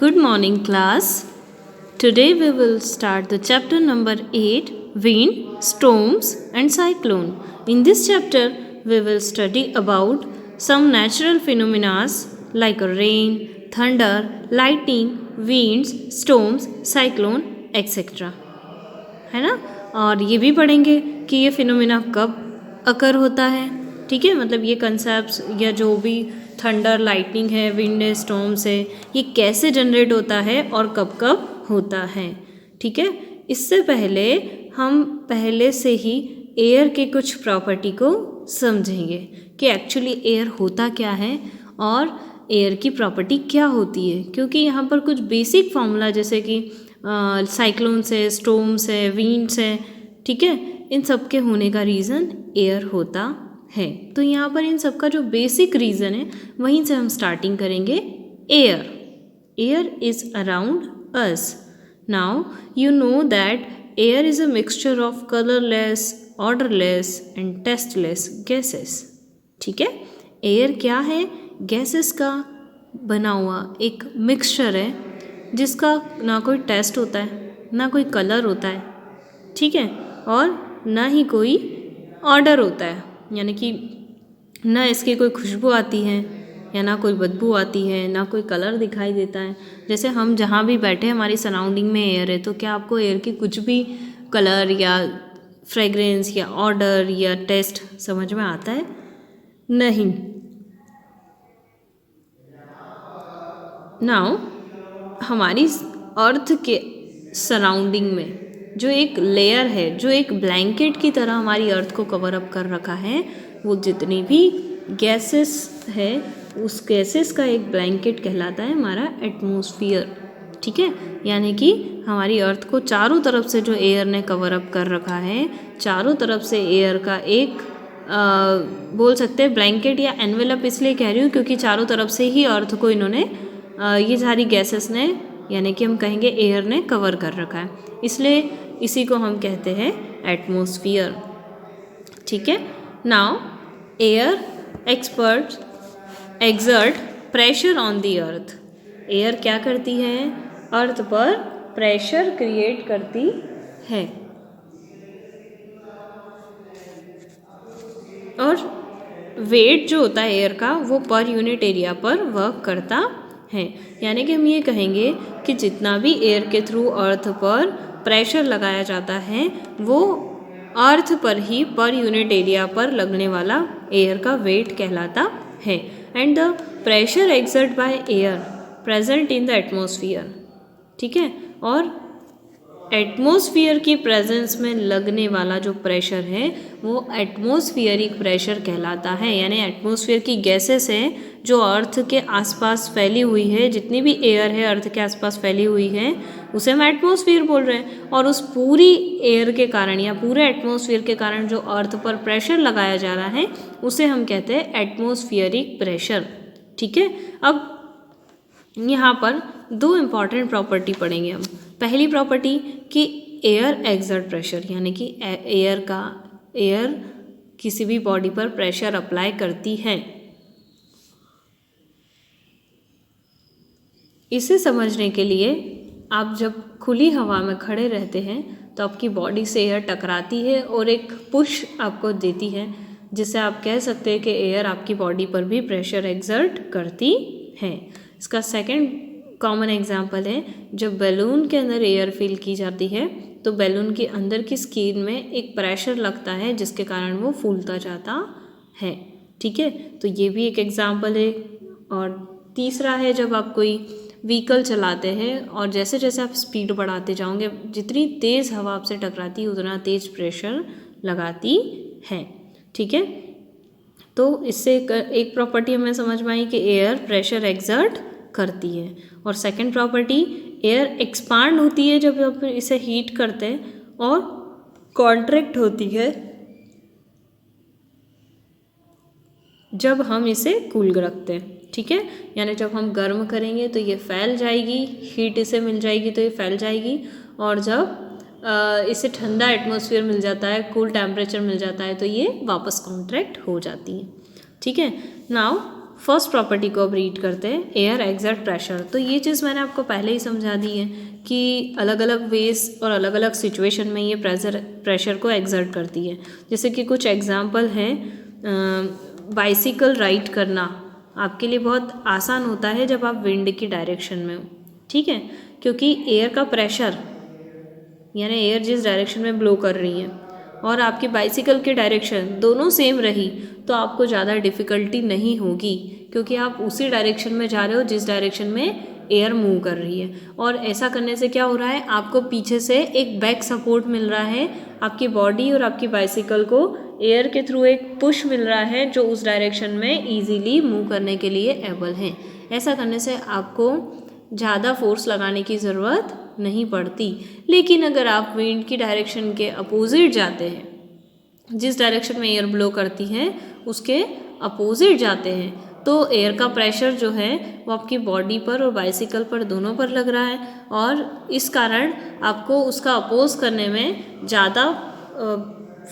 Good morning, class. Today we will start the chapter number 8, Wind, Storms and Cyclone. In this chapter, we will study about some natural phenomena like rain, thunder, lightning, winds, storms, cyclone, etc. है ना। और ये भी पढ़ेंगे कि ये phenomena कब अकर होता है। ठीक है, मतलब ये कंसेप्ट्स या जो भी थंडर, लाइटनिंग है, विंड है, स्टॉर्म्स है, ये कैसे जनरेट होता है और कब कब होता है। ठीक है, इससे पहले हम पहले से ही एयर के कुछ प्रॉपर्टी को समझेंगे कि एक्चुअली एयर होता क्या है और एयर की प्रॉपर्टी क्या होती है, क्योंकि यहाँ पर कुछ बेसिक फॉर्मूला जैसे कि साइक्लोन्स है, स्टॉर्म्स है, विंड्स है, ठीक है, इन सब के होने का रीज़न एयर होता है। तो यहाँ पर इन सब का जो बेसिक रीज़न है वहीं से हम स्टार्टिंग करेंगे। Air is around us. Now you know that air is a mixture of colourless, odourless and tasteless gases. ठीक है, एयर क्या है? गैसेस का बना हुआ एक मिक्सचर है जिसका ना कोई टेस्ट होता है, ना कोई कलर होता है, ठीक है, और ना ही कोई ऑर्डर होता है, यानी कि ना इसकी कोई खुशबू आती है या ना कोई बदबू आती है, ना कोई कलर दिखाई देता है। जैसे हम जहाँ भी बैठे हमारी सराउंडिंग में एयर है, तो क्या आपको एयर की कुछ भी कलर या फ्रेगरेंस या ऑर्डर या टेस्ट समझ में आता है? नहीं। नाउ हमारी अर्थ के सराउंडिंग में जो एक लेयर है, जो एक ब्लैंकेट की तरह हमारी अर्थ को कवर अप कर रखा है, वो जितनी भी गैसेस है उस गैसेस का एक ब्लैंकेट कहलाता है हमारा एटमॉस्फेयर। ठीक है, यानी कि हमारी अर्थ को चारों तरफ से जो एयर ने कवर अप कर रखा है, चारों तरफ से एयर का एक बोल सकते हैं ब्लैंकेट या एनवेलप इसलिए कह रही हूँ क्योंकि चारों तरफ से ही अर्थ को इन्होंने ये सारी गैसेस ने, यानी कि हम कहेंगे एयर ने कवर कर रखा है, इसलिए इसी को हम कहते हैं एटमॉस्फेयर। ठीक है, now air exert pressure on the earth. Air क्या करती है? अर्थ पर प्रेशर क्रिएट करती है और वेट जो होता है एयर का वो पर यूनिट एरिया पर वर्क करता है। यानी कि हम ये कहेंगे कि जितना भी एयर के थ्रू अर्थ पर प्रेशर लगाया जाता है वो अर्थ पर ही पर यूनिट एरिया पर लगने वाला एयर का वेट कहलाता है। And the pressure exert by air present in the atmosphere. ठीक है, और एटमॉस्फेयर की प्रेजेंस में लगने वाला जो प्रेशर है वो एटमॉस्फेरिक प्रेशर कहलाता है। यानी एटमॉस्फेयर की गैसेस है जो अर्थ के आसपास फैली हुई है, जितनी भी एयर है अर्थ के आसपास फैली हुई है उसे हम एटमॉस्फेयर बोल रहे हैं, और उस पूरी एयर के कारण या पूरे एटमॉस्फेयर के कारण जो अर्थ पर प्रेशर लगाया जा रहा है उसे हम कहते हैं एटमॉस्फेरिक प्रेशर। ठीक है, अब यहाँ पर दो इम्पॉर्टेंट प्रॉपर्टी पढ़ेंगे हम। पहली प्रॉपर्टी कि एयर एक्सर्ट प्रेशर, यानी कि एयर किसी भी बॉडी पर प्रेशर अप्लाई करती है। इसे समझने के लिए आप जब खुली हवा में खड़े रहते हैं तो आपकी बॉडी से एयर टकराती है और एक पुश आपको देती है, जिससे आप कह सकते हैं कि एयर आपकी बॉडी पर भी प्रेशर एक्सर्ट करती है। इसका सेकंड कॉमन एग्जांपल है जब बैलून के अंदर एयर फिल की जाती है तो बैलून के अंदर की स्किन में एक प्रेशर लगता है जिसके कारण वो फूलता जाता है। ठीक है, तो ये भी एक एग्जांपल है। और तीसरा है जब आप कोई व्हीकल चलाते हैं और जैसे जैसे आप स्पीड बढ़ाते जाओगे, जितनी तेज़ हवा आपसे टकराती है उतना तेज़ प्रेशर लगाती है। ठीक है, तो इससे एक प्रॉपर्टी हमें समझ में आई कि एयर प्रेशर एक्सर्ट करती है। और सेकंड प्रॉपर्टी, एयर एक्सपांड होती है जब आप इसे हीट करते हैं और कॉन्ट्रैक्ट होती है जब हम इसे कूल रखते हैं। ठीक है, यानी जब हम गर्म करेंगे तो ये फैल जाएगी, हीट इसे मिल जाएगी तो ये फैल जाएगी, और जब इसे ठंडा एटमॉस्फेयर मिल जाता है, कूल टेम्परेचर मिल जाता है तो ये वापस कॉन्ट्रैक्ट हो जाती है। ठीक है, नाउ फर्स्ट प्रॉपर्टी को अब रीड करते हैं, एयर एक्सर्ट प्रेशर। तो ये चीज़ मैंने आपको पहले ही समझा दी है कि अलग अलग वेज और अलग अलग सिचुएशन में ये प्रेशर को एक्सर्ट करती है। जैसे कि कुछ एग्जांपल हैं, बाइसिकल राइड करना आपके लिए बहुत आसान होता है जब आप विंड की डायरेक्शन में हो, ठीक है, क्योंकि एयर का प्रेशर यानी एयर जिस डायरेक्शन में ब्लो कर रही है और आपकी बाइसिकल की डायरेक्शन दोनों सेम रही तो आपको ज़्यादा डिफ़िकल्टी नहीं होगी, क्योंकि आप उसी डायरेक्शन में जा रहे हो जिस डायरेक्शन में एयर मूव कर रही है। और ऐसा करने से क्या हो रहा है, आपको पीछे से एक बैक सपोर्ट मिल रहा है, आपकी बॉडी और आपकी बाइसिकल को एयर के थ्रू एक पुश मिल रहा है जो उस डायरेक्शन में ईजीली मूव करने के लिए एबल है। ऐसा करने से आपको ज़्यादा फोर्स लगाने की ज़रूरत नहीं पड़ती। लेकिन अगर आप विंड की डायरेक्शन के अपोजिट जाते हैं, जिस डायरेक्शन में एयर ब्लो करती है उसके अपोजिट जाते हैं, तो एयर का प्रेशर जो है वो आपकी बॉडी पर और बाइसिकल पर दोनों पर लग रहा है और इस कारण आपको उसका अपोज करने में ज़्यादा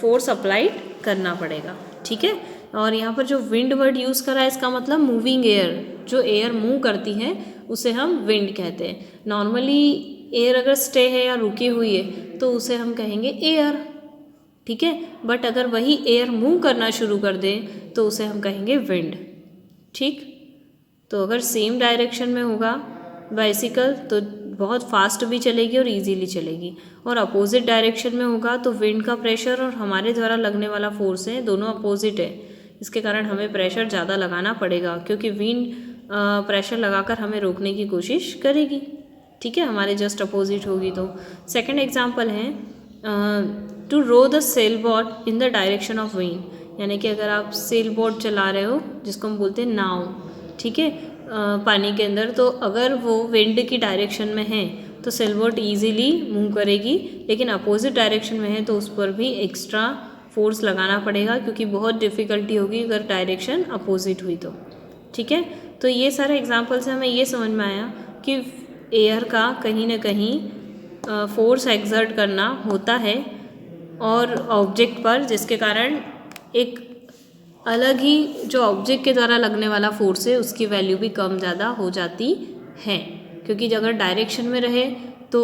फोर्स अप्लाइड करना पड़ेगा, ठीक है। और यहाँ पर जो विंड वर्ड यूज़ करा है इसका मतलब मूविंग एयर, जो एयर मूव करती है उसे हम विंड कहते हैं। नॉर्मली एयर अगर स्टे है या रुकी हुई है तो उसे हम कहेंगे एयर, ठीक है। बट अगर वही एयर मूव करना शुरू कर दे तो उसे हम कहेंगे विंड, ठीक। तो अगर सेम डायरेक्शन में होगा बाइसिकल तो बहुत फास्ट भी चलेगी और इजीली चलेगी, और अपोजिट डायरेक्शन में होगा तो विंड का प्रेशर और हमारे द्वारा लगने वाला फोर्स है दोनों अपोजिट है। इसके कारण हमें प्रेशर ज़्यादा लगाना पड़ेगा, क्योंकि विंड प्रेशर लगाकर हमें रोकने की कोशिश करेगी, ठीक है, हमारे जस्ट अपोजिट होगी। तो सेकंड एग्जांपल है to row the sail boat in the direction of wind, यानी कि अगर आप सेल बोट चला रहे हो जिसको हम बोलते हैं नाव, ठीक है, पानी के अंदर, तो अगर वो विंड की डायरेक्शन में है तो सेल बोट ईजीली मूव करेगी, लेकिन अपोजिट डायरेक्शन में है तो उस पर भी एक्स्ट्रा फोर्स लगाना पड़ेगा, क्योंकि बहुत डिफ़िकल्टी होगी अगर डायरेक्शन अपोजिट हुई तो, ठीक है। तो ये सारे एग्जांपल से हमें ये समझ में आया कि एयर का कहीं ना कहीं फोर्स एक्सर्ट करना होता है और ऑब्जेक्ट पर, जिसके कारण एक अलग ही जो ऑब्जेक्ट के द्वारा लगने वाला फोर्स है उसकी वैल्यू भी कम ज़्यादा हो जाती है, क्योंकि अगर डायरेक्शन में रहे तो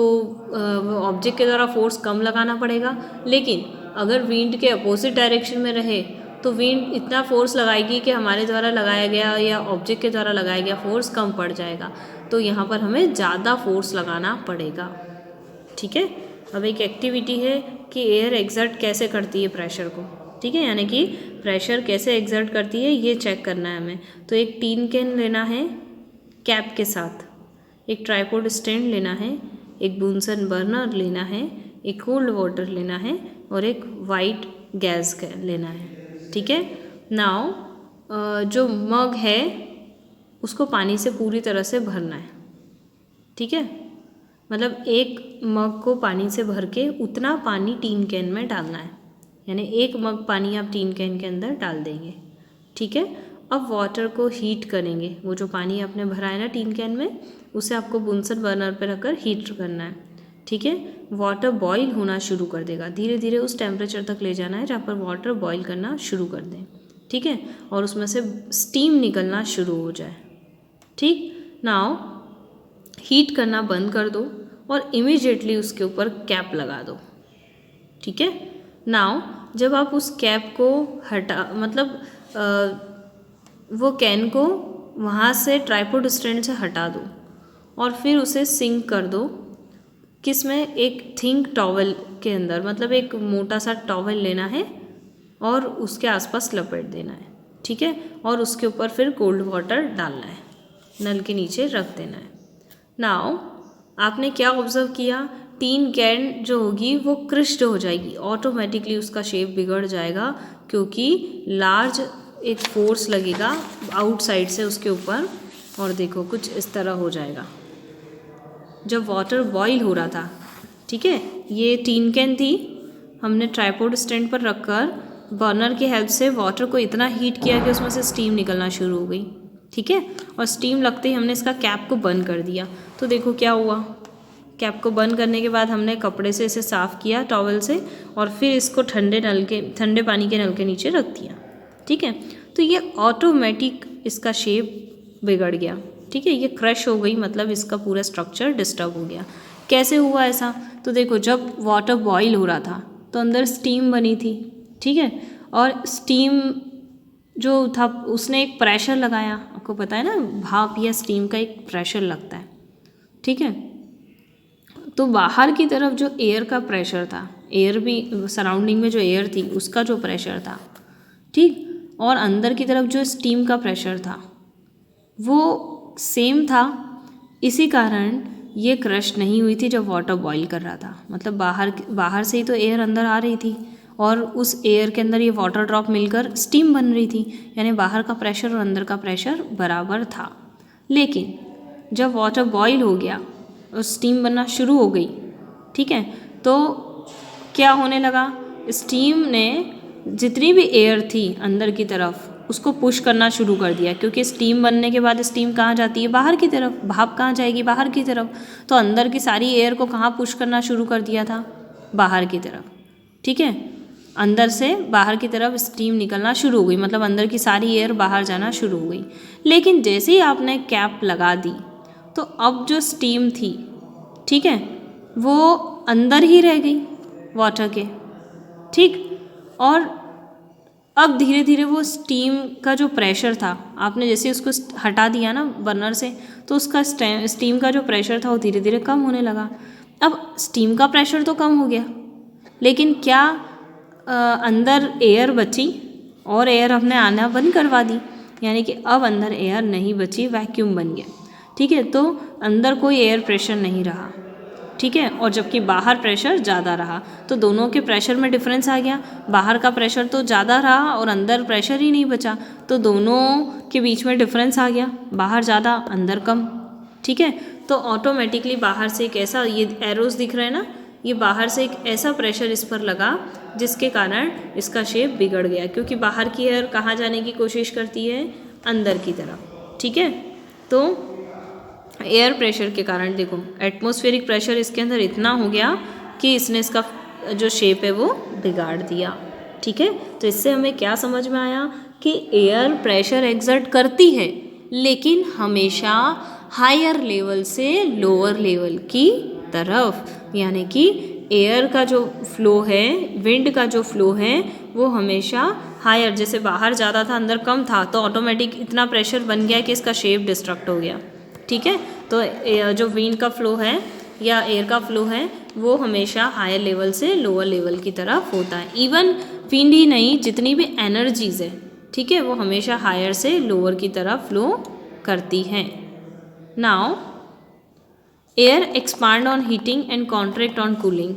ऑब्जेक्ट के द्वारा फोर्स कम लगाना पड़ेगा, लेकिन अगर विंड के अपोजिट डायरेक्शन में रहे तो विंड इतना फोर्स लगाएगी कि हमारे द्वारा लगाया गया या ऑब्जेक्ट के द्वारा लगाया गया फोर्स कम पड़ जाएगा, तो यहाँ पर हमें ज़्यादा फोर्स लगाना पड़ेगा, ठीक है। अब एक एक्टिविटी है कि एयर एक्सर्ट कैसे करती है प्रेशर को, ठीक है, यानी कि प्रेशर कैसे एक्सर्ट करती है ये चेक करना है हमें। तो एक टीन कैन लेना है कैप के साथ, एक ट्राइपॉड स्टैंड लेना है, एक बुनसन बर्नर लेना है, एक कोल्ड वाटर लेना है और एक वाइट गैस लेना है, ठीक है। नाउ जो मग है उसको पानी से पूरी तरह से भरना है, ठीक है, मतलब एक मग को पानी से भर के उतना पानी टीन कैन में डालना है, यानी एक मग पानी आप टीन कैन के अंदर डाल देंगे, ठीक है। अब वाटर को हीट करेंगे, वो जो पानी आपने भरा है ना टीन कैन में उसे आपको बुनसन बर्नर पर रखकर हीट करना है, ठीक है। वाटर बॉईल होना शुरू कर देगा, धीरे धीरे उस टेम्परेचर तक ले जाना है जहाँ पर वाटर बॉईल करना शुरू कर दें, ठीक है, और उसमें से स्टीम निकलना शुरू हो जाए, ठीक। नाउ हीट करना बंद कर दो और इमीडिएटली उसके ऊपर कैप लगा दो, ठीक है। नाउ जब आप उस कैप को हटा मतलब वो कैन को वहाँ से ट्राइपॉड स्टैंड से हटा दो और फिर उसे सिंक कर दो, किसमें, एक थिंक टॉवल के अंदर, मतलब एक मोटा सा टॉवल लेना है और उसके आसपास लपेट देना है, ठीक है, और उसके ऊपर फिर कोल्ड वाटर डालना है, नल के नीचे रख देना है। नाउ आपने क्या ऑब्जर्व किया, टीन कैन जो होगी वो क्रिस्ड हो जाएगी, ऑटोमेटिकली उसका शेप बिगड़ जाएगा, क्योंकि लार्ज एक फोर्स लगेगा आउटसाइड से उसके ऊपर, और देखो कुछ इस तरह हो जाएगा। जब वाटर बॉईल हो रहा था, ठीक है, ये टीन कैन थी, हमने ट्राइपॉड स्टैंड पर रखकर बर्नर की हेल्प से वाटर को इतना हीट किया कि उसमें से स्टीम निकलना शुरू हो गई, ठीक है, और स्टीम लगते ही हमने इसका कैप को बंद कर दिया। तो देखो क्या हुआ, कैप को बंद करने के बाद हमने कपड़े से इसे साफ़ किया टॉवल से और फिर इसको ठंडे पानी के नल के नीचे रख दिया, ठीक है। तो ये ऑटोमेटिक इसका शेप बिगड़ गया, ठीक है, ये क्रश हो गई, मतलब इसका पूरा स्ट्रक्चर डिस्टर्ब हो गया। कैसे हुआ ऐसा? तो देखो, जब वाटर बॉईल हो रहा था तो अंदर स्टीम बनी थी, ठीक है, और स्टीम जो था उसने एक प्रेशर लगाया, आपको पता है ना, भाप या स्टीम का एक प्रेशर लगता है, ठीक है। तो बाहर की तरफ जो एयर का प्रेशर था, एयर भी सराउंडिंग में जो एयर थी उसका जो प्रेशर था, ठीक, और अंदर की तरफ जो स्टीम का प्रेशर था वो सेम था। इसी कारण ये क्रश नहीं हुई थी जब वाटर बॉईल कर रहा था, मतलब बाहर से ही तो एयर अंदर आ रही थी और उस एयर के अंदर ये वाटर ड्रॉप मिलकर स्टीम बन रही थी, यानी बाहर का प्रेशर और अंदर का प्रेशर बराबर था। लेकिन जब वाटर बॉईल हो गया और स्टीम बनना शुरू हो गई, ठीक है, तो क्या होने लगा, स्टीम ने जितनी भी एयर थी अंदर की तरफ उसको पुश करना शुरू कर दिया, क्योंकि स्टीम बनने के बाद स्टीम कहाँ जाती है, बाहर की तरफ, भाप कहाँ जाएगी, बाहर की तरफ। तो अंदर की सारी एयर को कहाँ पुश करना शुरू कर दिया था, बाहर की तरफ, ठीक है, अंदर से बाहर की तरफ स्टीम निकलना शुरू हो गई, मतलब अंदर की सारी एयर बाहर जाना शुरू हो गई। लेकिन जैसे ही आपने कैप लगा दी तो अब जो स्टीम थी, ठीक है, वो अंदर ही रह गई वाटर के, ठीक, और अब धीरे धीरे वो स्टीम का जो प्रेशर था, आपने जैसे उसको हटा दिया ना बर्नर से, तो उसका स्टीम का जो प्रेशर था वो धीरे धीरे कम होने लगा। अब स्टीम का प्रेशर तो कम हो गया, लेकिन क्या अंदर एयर बची, और एयर हमने आना बंद करवा दी, यानी कि अब अंदर एयर नहीं बची, वैक्यूम बन गया, ठीक है, तो अंदर कोई एयर प्रेशर नहीं रहा, ठीक है, और जबकि बाहर प्रेशर ज़्यादा रहा, तो दोनों के प्रेशर में डिफरेंस आ गया, बाहर का प्रेशर तो ज़्यादा रहा और अंदर प्रेशर ही नहीं बचा, तो दोनों के बीच में डिफरेंस आ गया, बाहर ज़्यादा अंदर कम, ठीक है। तो ऑटोमेटिकली बाहर से एक ऐसा, ये एरोस दिख रहा है ना, ये बाहर से एक ऐसा प्रेशर इस पर लगा जिसके कारण इसका शेप बिगड़ गया, क्योंकि बाहर की एयर कहाँ जाने की कोशिश करती है, अंदर की तरफ, ठीक है। तो एयर प्रेशर के कारण देखो एटमॉस्फेरिक प्रेशर इसके अंदर इतना हो गया कि इसने इसका जो शेप है वो बिगाड़ दिया, ठीक है। तो इससे हमें क्या समझ में आया कि एयर प्रेशर एक्सर्ट करती है, लेकिन हमेशा हायर लेवल से लोअर लेवल की तरफ, यानी कि एयर का जो फ्लो है, विंड का जो फ्लो है वो हमेशा हायर, जैसे बाहर ज़्यादा था अंदर कम था, तो ऑटोमेटिक इतना प्रेशर बन गया कि इसका शेप डिस्ट्रक्ट हो गया, ठीक है। तो जो विंड का फ्लो है या एयर का फ्लो है वो हमेशा हायर लेवल से लोअर लेवल की तरफ होता है। इवन विंड ही नहीं, जितनी भी एनर्जीज है, ठीक है, वो हमेशा हायर से लोअर की तरफ फ्लो करती हैं। Now air expand on heating and contract on cooling,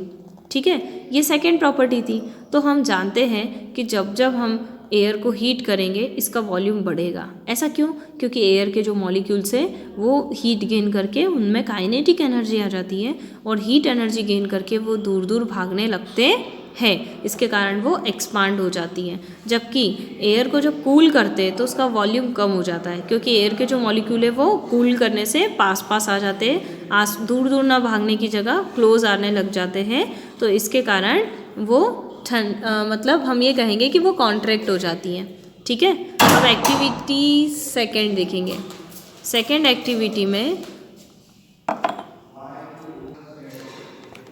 ठीक है, ये सेकेंड प्रॉपर्टी थी। तो हम जानते हैं कि जब जब हम एयर को हीट करेंगे इसका वॉल्यूम बढ़ेगा। ऐसा क्यों? क्योंकि एयर के जो मॉलिक्यूल्स हैं वो हीट गेन करके उनमें काइनेटिक एनर्जी आ जाती है और हीट एनर्जी गेन करके वो दूर दूर भागने लगते हैं, इसके कारण वो एक्सपांड हो जाती हैं। जबकि एयर को जब कूल करते हैं तो उसका वॉल्यूम कम हो जाता है, क्योंकि एयर के जो मॉलिक्यूल है वो कूल करने से पास पास आ जाते हैं, दूर दूर ना भागने की जगह क्लोज आने लग जाते हैं, तो इसके कारण वो मतलब हम ये कहेंगे कि वो कॉन्ट्रैक्ट हो जाती हैं, ठीक है। अब एक्टिविटी सेकंड देखेंगे। सेकंड एक्टिविटी में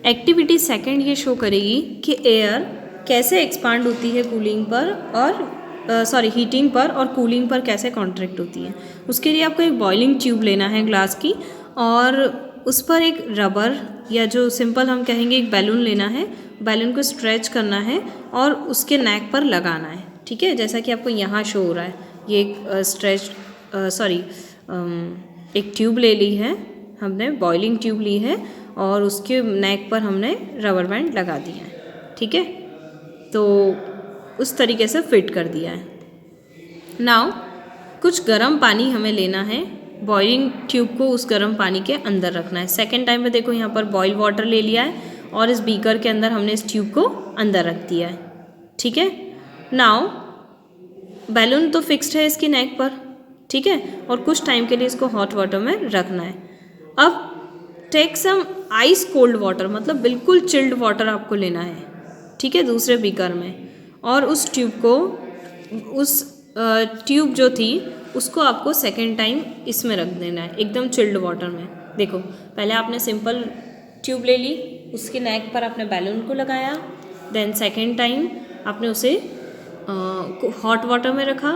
एक्टिविटी सेकंड ये शो करेगी कि एयर कैसे एक्सपांड होती है कूलिंग पर और हीटिंग पर, और कूलिंग पर कैसे कॉन्ट्रैक्ट होती है। उसके लिए आपको एक बॉइलिंग ट्यूब लेना है ग्लास की, और उस पर एक रबर या जो सिंपल हम कहेंगे एक बैलून लेना है, बैलून को स्ट्रेच करना है और उसके नेक पर लगाना है, ठीक है, जैसा कि आपको यहाँ शो हो रहा है। ये एक एक ट्यूब ले ली है हमने, बॉइलिंग ट्यूब ली है और उसके नेक पर हमने रबर बैंड लगा दिया है, ठीक है, तो उस तरीके से फिट कर दिया है। नाउ कुछ गर्म पानी हमें लेना है, बॉइलिंग ट्यूब को उस गर्म पानी के अंदर रखना है। सेकेंड टाइम पे देखो यहाँ पर बॉइल वाटर ले लिया है और इस बीकर के अंदर हमने इस ट्यूब को अंदर रख दिया है, ठीक है। नाउ बैलून तो फिक्स्ड है इसकी नेक पर, ठीक है, और कुछ टाइम के लिए इसको हॉट वाटर में रखना है। अब take some ice cold water, मतलब बिल्कुल चिल्ड वाटर आपको लेना है, ठीक है, दूसरे बीकर में, और उस ट्यूब को, उस ट्यूब जो थी उसको आपको सेकेंड टाइम इसमें रख देना है, एकदम चिल्ड वाटर में। देखो पहले आपने सिंपल ट्यूब ले ली, उसके नेक पर आपने बैलून को लगाया, देन सेकेंड टाइम आपने उसे हॉट वाटर में रखा,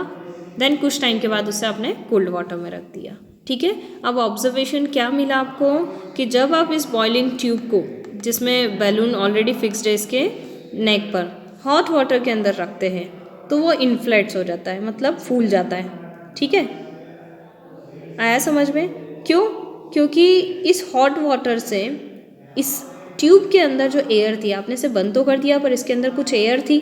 देन कुछ टाइम के बाद उसे आपने कोल्ड वाटर में रख दिया। ठीक है, अब ऑब्जर्वेशन क्या मिला आपको कि जब आप इस बॉइलिंग ट्यूब को, जिसमें बैलून ऑलरेडी फिक्स्ड है इसके नेक पर, हॉट वाटर के अंदर रखते हैं तो वो इन्फ्लेट्स हो जाता है, मतलब फूल जाता है। ठीक है, आया समझ में? क्यों? क्योंकि इस हॉट वाटर से इस ट्यूब के अंदर जो एयर थी, आपने इसे बंद तो कर दिया पर इसके अंदर कुछ एयर थी,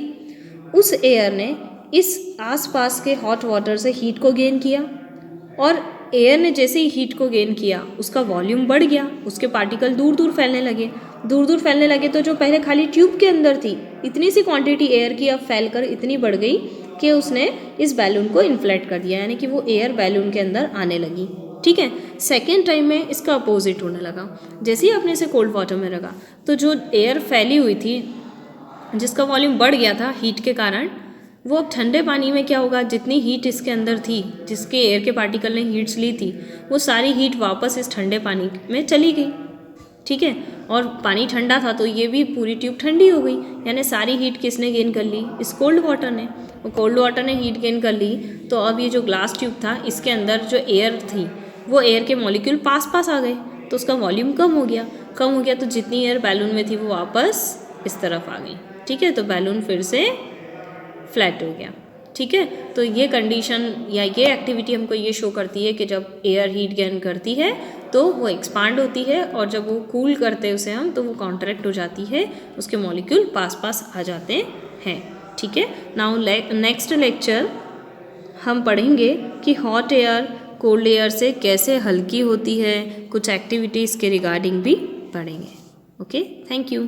उस एयर ने इस आसपास के हॉट वाटर से हीट को गेन किया, और एयर ने जैसे ही हीट को गेन किया उसका वॉल्यूम बढ़ गया, उसके पार्टिकल दूर दूर फैलने लगे। दूर दूर फैलने लगे तो जो पहले खाली ट्यूब के अंदर थी इतनी सी क्वांटिटी एयर की अब फैलकर इतनी बढ़ गई कि उसने इस बैलून को इन्फ्लेट कर दिया, यानी कि वो एयर बैलून के अंदर आने लगी। ठीक है, सेकेंड टाइम में इसका अपोजिट होने लगा। जैसे ही आपने इसे कोल्ड वाटर में रखा तो जो एयर फैली हुई थी, जिसका वॉल्यूम बढ़ गया था हीट के कारण, वो अब ठंडे पानी में क्या होगा, जितनी हीट इसके अंदर थी, जिसके एयर के पार्टिकल ने हीट्स ली थी, वो सारी हीट वापस इस ठंडे पानी में चली गई। ठीक है, और पानी ठंडा था तो ये भी पूरी ट्यूब ठंडी हो गई, यानी सारी हीट किसने गेन कर ली, इस कोल्ड वाटर ने। और कोल्ड वाटर ने हीट गेन कर ली तो अब ये जो ग्लास ट्यूब था इसके अंदर जो एयर थी वो एयर के मॉलिक्यूल पास पास आ गए, तो उसका वॉल्यूम कम हो गया। कम हो गया तो जितनी एयर बैलून में थी वो वापस इस तरफ आ गई। ठीक है, तो बैलून फिर से फ्लैट हो गया। ठीक है, तो ये कंडीशन या ये एक्टिविटी हमको ये शो करती है कि जब एयर हीट गेन करती है तो वो एक्सपांड होती है, और जब वो कूल करते हैं उसे हम तो वो कॉन्ट्रैक्ट हो जाती है, उसके मॉलिक्यूल पास पास आ जाते हैं। ठीक है, नाउ नेक्स्ट लेक्चर हम पढ़ेंगे कि हॉट एयर कोल्ड एयर से कैसे हल्की होती है, कुछ एक्टिविटीज़ के रिगार्डिंग भी पढ़ेंगे। Okay, thank you.